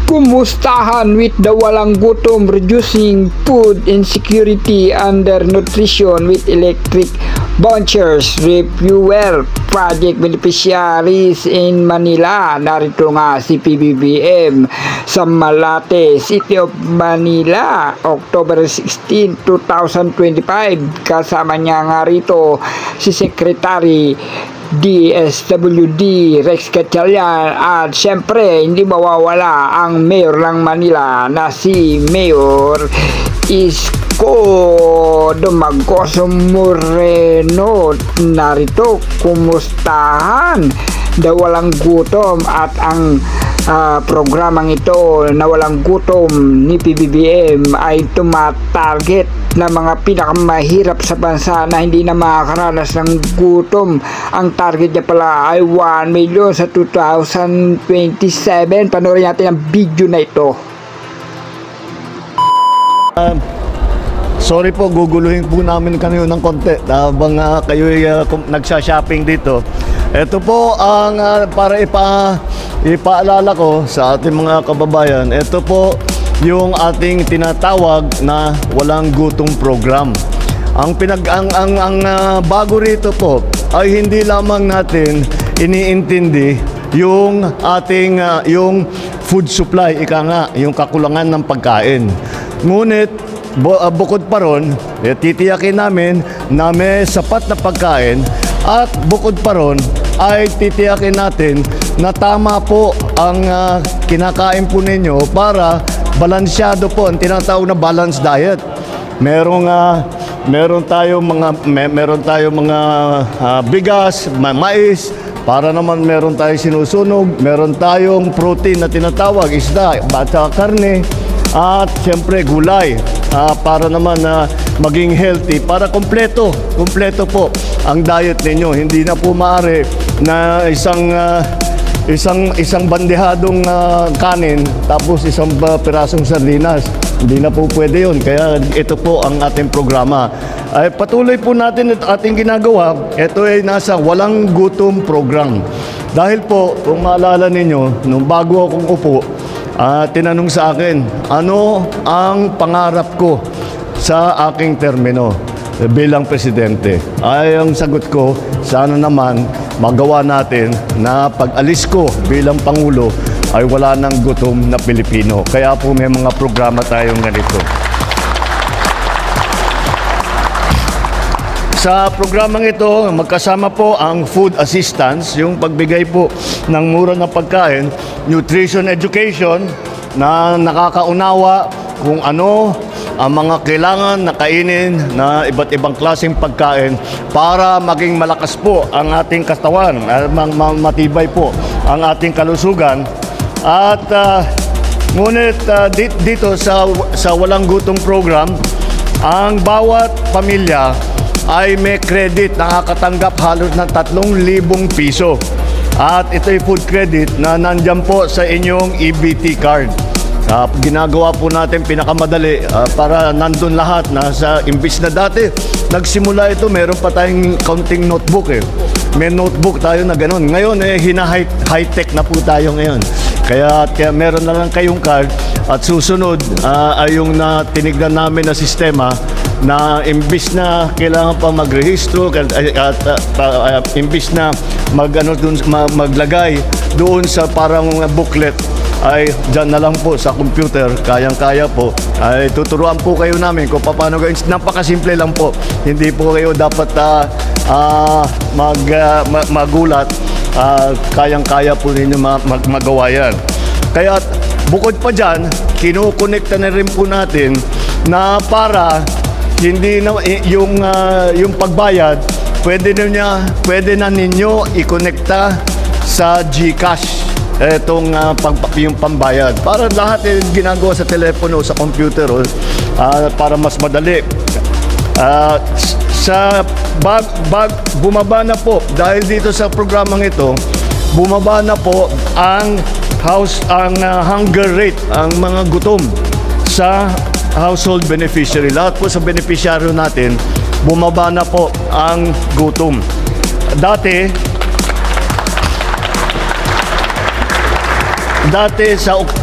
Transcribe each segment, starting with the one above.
Kumustahan with the walang gutom, reducing food insecurity, undernutrition with electric vouchers, refuel project beneficiaries in Manila. Narito nga si PBBM sa Malate, City of Manila, October 16, 2025. Kasama niya nga rito si Secretary DSWD Rex Gatchalian at syempre hindi mawawala ang Mayor ng Manila na si Mayor Isko Dumagoso Moreno. Narito, kumustahan daw walang gutom at ang programang ito na walang gutom ni PBBM ay tumatarget na mga pinakamahirap sa bansa na hindi na makakaranas ng gutom. Ang target niya pala ay 1 million sa 2027. Panoorin natin ang video na ito. Sorry po, guguluhin po namin kayo ng konti habang kayo nagsha-shopping dito. Ito po ang para ipaalala ko sa ating mga kababayan. Ito po yung ating tinatawag na walang gutom program. Ang bago rito po ay hindi lamang natin iniintindi yung ating yung food supply, ika nga, yung kakulangan ng pagkain. Ngunit bukod pa ron, titiyakin namin na may sapat na pagkain at bukod pa ron ay titiyakin natin na tama po ang kinakain po ninyo para balansyado po ang tinatawag na balanced diet. Meron tayong mga bigas, mais, para naman meron tayong sinusunog, meron tayong protein na tinatawag isda, bata, karne, at siyempre gulay, para naman maging healthy, para kompleto po ang diet ninyo. Hindi na po maaari na isang bandehadong kanin tapos isang pirasong sardinas. Hindi na po pwede yun. Kaya ito po ang ating programa. Ay patuloy po natin at ating ginagawa. Ito ay nasa walang gutom program. Dahil po, kung maalala ninyo, nung bago akong upo, tinanong sa akin, ano ang pangarap ko sa aking termino bilang presidente? Ay ang sagot ko, sana naman magawa natin na pag-alis ko bilang Pangulo ay wala nang gutom na Pilipino. Kaya po may mga programa tayong ganito. Sa programang ito, magkasama po ang food assistance, yung pagbigay po ng mura na pagkain, nutrition education na nakakaunawa kung ano ang mga kailangan na kainin na iba't ibang klaseng pagkain para maging malakas po ang ating katawan, matibay po ang ating kalusugan. At ngunit dito sa walang gutom program, ang bawat pamilya ay may credit, nakakatanggap halos ng 3,000 piso. At ito'y food credit na nandyan po sa inyong EBT card. Ginagawa po natin pinakamadali para nandun lahat na sa imbis na dati nagsimula ito, meron pa tayong counting notebook may notebook tayo na gano'n. Ngayon high-tech na po tayo ngayon, kaya meron na lang kayong card at susunod ay yung tinignan namin na sistema na imbis na kailangan pa magrehistro at imbis na maglagay doon sa parang booklet, ay dyan na lang po sa computer, kayang-kaya po. Ay tuturuan po kayo namin kung paano gawin. Napakasimple lang po. Hindi po kayo dapat magulat. Kayang-kaya po ninyo magawa yan. Kaya bukod pa dyan, kinukonekta na rin po natin na para hindi na yung pagbayad, pwede na ninyo i-konekta sa GCash. Itong yung pambayad. Para lahat ginagawa sa telepono, sa computer, para mas madali. Bumaba na po, dahil dito sa programang ito, bumaba na po ang hunger rate, ang mga gutom sa household beneficiary. Lahat po sa beneficiaryo natin, bumaba na po ang gutom. Dati, dati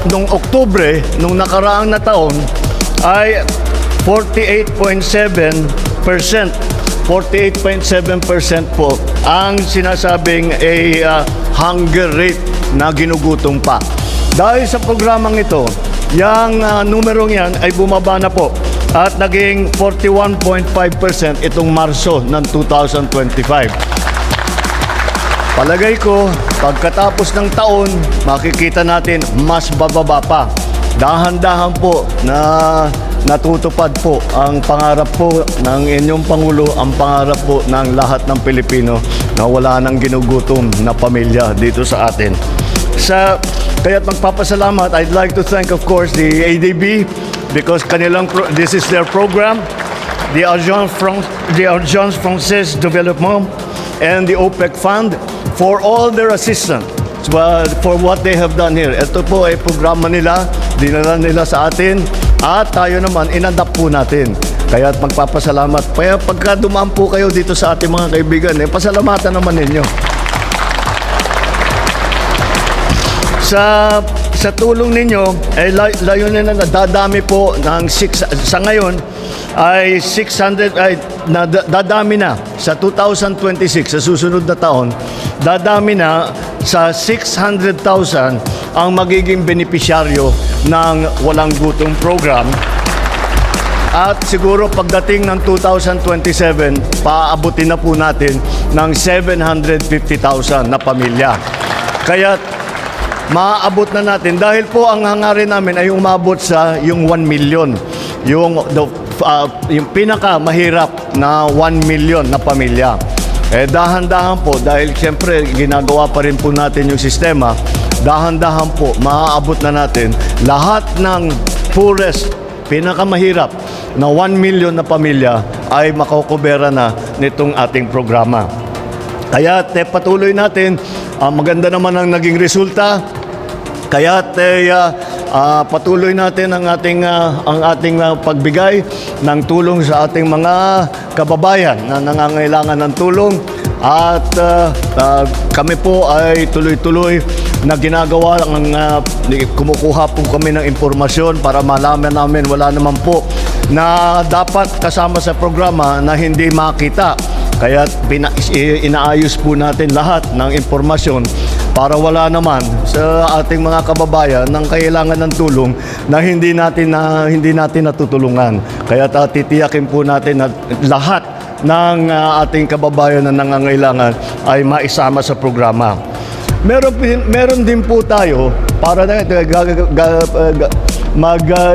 nung Oktubre, nung nakaraang na taon, ay 48.7%. 48.7% po ang sinasabing hunger rate na ginugutom pa. Dahil sa programang ito, yung numerong yan ay bumaba na po at naging 41.5% itong Marso ng 2025. Palagay ko, pagkatapos ng taon, makikita natin mas bababa pa. Dahan-dahan po na natutupad po ang pangarap po ng inyong Pangulo, ang pangarap po ng lahat ng Pilipino na wala nang ginugutom na pamilya dito sa atin. Kaya't magpapasalamat, I'd like to thank of course the ADB because this is their program, the Agence Française Développement and the OPEC Fund for all their assistance for what they have done here. Ito po ay programa nila, dinala nila sa atin at tayo naman inadapt po natin. Kaya't magpapasalamat. Kaya pagka dumaan po kayo dito sa ating mga kaibigan, pasalamatan naman ninyo. Sa tulong ninyo, layunin na dadami po ng sa ngayon ay 600 dadami na sa 2026 sa susunod na taon, dadami na sa 600,000 ang magiging benepisyaryo ng Walang Gutom program. At siguro pagdating ng 2027, paaabutin na po natin ng 750,000 na pamilya. Kaya maaabot na natin dahil po ang hangarin namin ay umabot sa yung 1 million. Yung pinakamahirap na 1 million na pamilya. Dahan-dahan po dahil siyempre ginagawa pa rin po natin yung sistema, dahan-dahan po maaabot na natin lahat ng poorest, pinakamahirap na 1 million na pamilya ay makukubera na nitong ating programa. Kaya patuloy natin, maganda naman ang naging resulta. Kaya patuloy natin ang ating pagbigay ng tulong sa ating mga kababayan na nangangailangan ng tulong at kami po ay tuloy-tuloy na ginagawa kumukuha po kami ng impormasyon para malaman namin wala naman po na dapat kasama sa programa na hindi makita. Kaya inaayos po natin lahat ng impormasyon para wala naman sa ating mga kababayan ng kailangan ng tulong na hindi natin natutulungan. Kaya titiyakin po natin na lahat ng ating kababayan na nangangailangan ay maisama sa programa. Meron din po tayo para na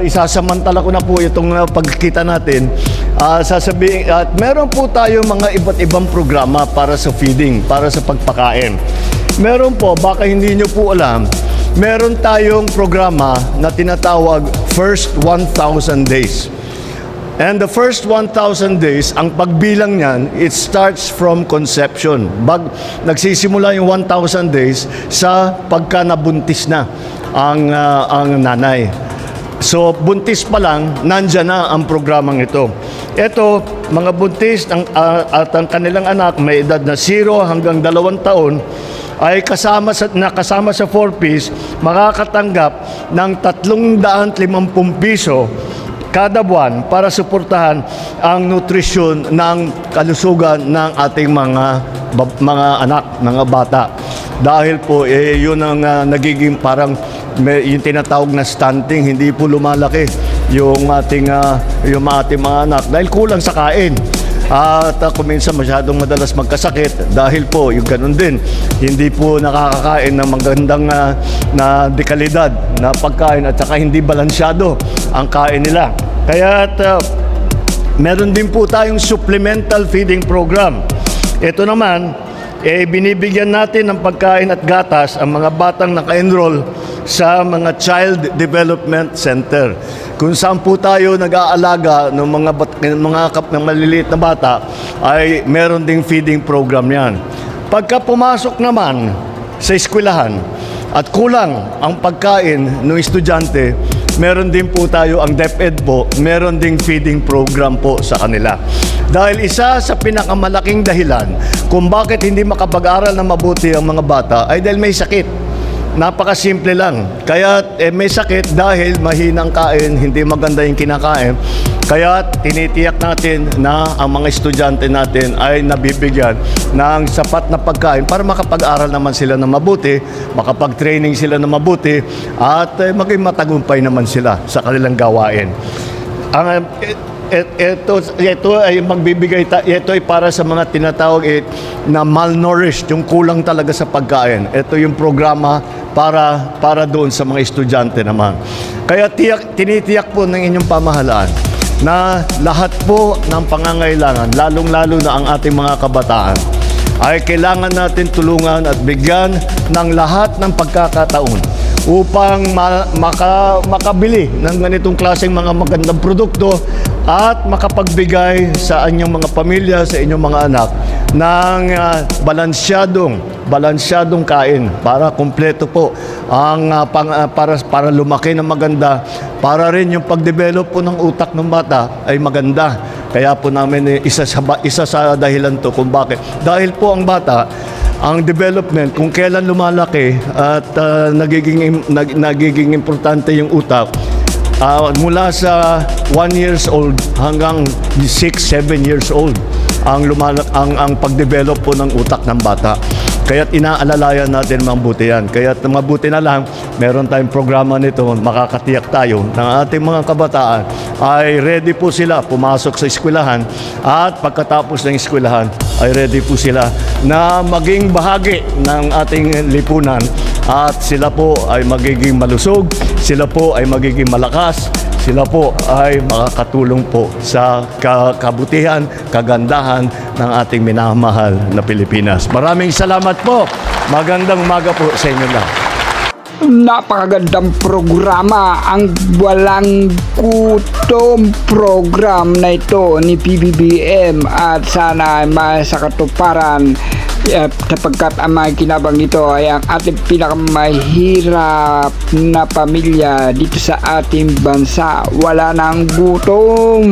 isasamantala ko na po itong pagkikita natin. Sasabihin at meron po tayo mga iba't ibang programa para sa feeding, para sa pagpakain. Meron po, baka hindi nyo po alam, meron tayong programa na tinatawag First 1,000 Days. And the first 1,000 days, ang pagbilang niyan, it starts from conception. Nagsisimula yung 1,000 days sa pagka nabuntis na ang nanay. So, buntis pa lang, nandyan na ang programang ito. Ito, mga buntis at ang kanilang anak, may edad na 0 hanggang 2 taon, ay kasama sa 4Ps, makakatanggap ng 350 piso kada buwan para suportahan ang nutrisyon ng kalusugan ng ating mga anak, mga bata. Dahil po, yun ang nagiging parang yung tinatawag na stunting, hindi po lumalaki yung ating mga anak dahil kulang sa kain. At kung minsan masyadong madalas magkasakit dahil po yung ganun din, hindi po nakakakain ng magandang na dekalidad na pagkain at saka hindi balansyado ang kain nila. Kaya meron din po tayong supplemental feeding program. Ito naman, binibigyan natin ng pagkain at gatas ang mga batang naka-enroll sa mga Child Development Center. Kung saan po tayo nag-aalaga ng mga maliliit na bata, ay meron ding feeding program yan. Pagka pumasok naman sa eskwelahan at kulang ang pagkain ng estudyante, meron din po tayo ang DepEd po, meron ding feeding program po sa kanila. Dahil isa sa pinakamalaking dahilan kung bakit hindi makapag-aral na mabuti ang mga bata ay dahil may sakit. napakasimple lang. Kaya may sakit dahil mahinang kain, hindi maganda yung kinakain. Kaya tinitiyak natin na ang mga estudyante natin ay nabibigyan ng sapat na pagkain para makapag-aral naman sila na mabuti, makapag-training sila na mabuti, at maging matagumpay naman sila sa kanilang gawain. Ito ay magbibigay, ito ay para sa mga tinatawag na malnourished, yung kulang talaga sa pagkain. Ito yung programa para doon sa mga estudyante naman. Kaya tinitiyak po ng inyong pamahalaan na lahat po ng pangangailangan, lalong-lalo na ang ating mga kabataan, ay kailangan natin tulungan at bigyan ng lahat ng pagkakataon upang makabili ng ganitong klaseng mga magandang produkto at makapagbigay sa inyong mga pamilya, sa inyong mga anak ng balansyadong kain para kumpleto po ang para lumaki ng maganda, para rin yung pag-develop po ng utak ng bata ay maganda. Kaya po namin isa sa dahilan to kung bakit. Dahil po ang bata, ang development, kung kailan lumalaki at nagiging importante yung utak, mula sa 1 years old hanggang 6-7 years old ang pag-develop po ng utak ng bata. Kaya't inaalalayan natin mabuti yan. Kaya't mabuti na lang, meron tayong programa nito, makakatiyak tayo ng ating mga kabataan ay ready po sila pumasok sa eskwelahan, at pagkatapos ng eskwelahan ay ready po sila na maging bahagi ng ating lipunan, at sila po ay magiging malusog, sila po ay magiging malakas, sila po ay makakatulong po sa kabutihan, kagandahan ng ating minamahal na Pilipinas. Maraming salamat po. Magandang umaga po sa inyo lahat. Napakagandang programa, ang walang gutom program na ito ni PBBM, at sana ay sa katuparan sapagkat ang mga kinabang nito ay ang ating pinakamahirap na pamilya dito sa ating bansa. Wala nang gutom.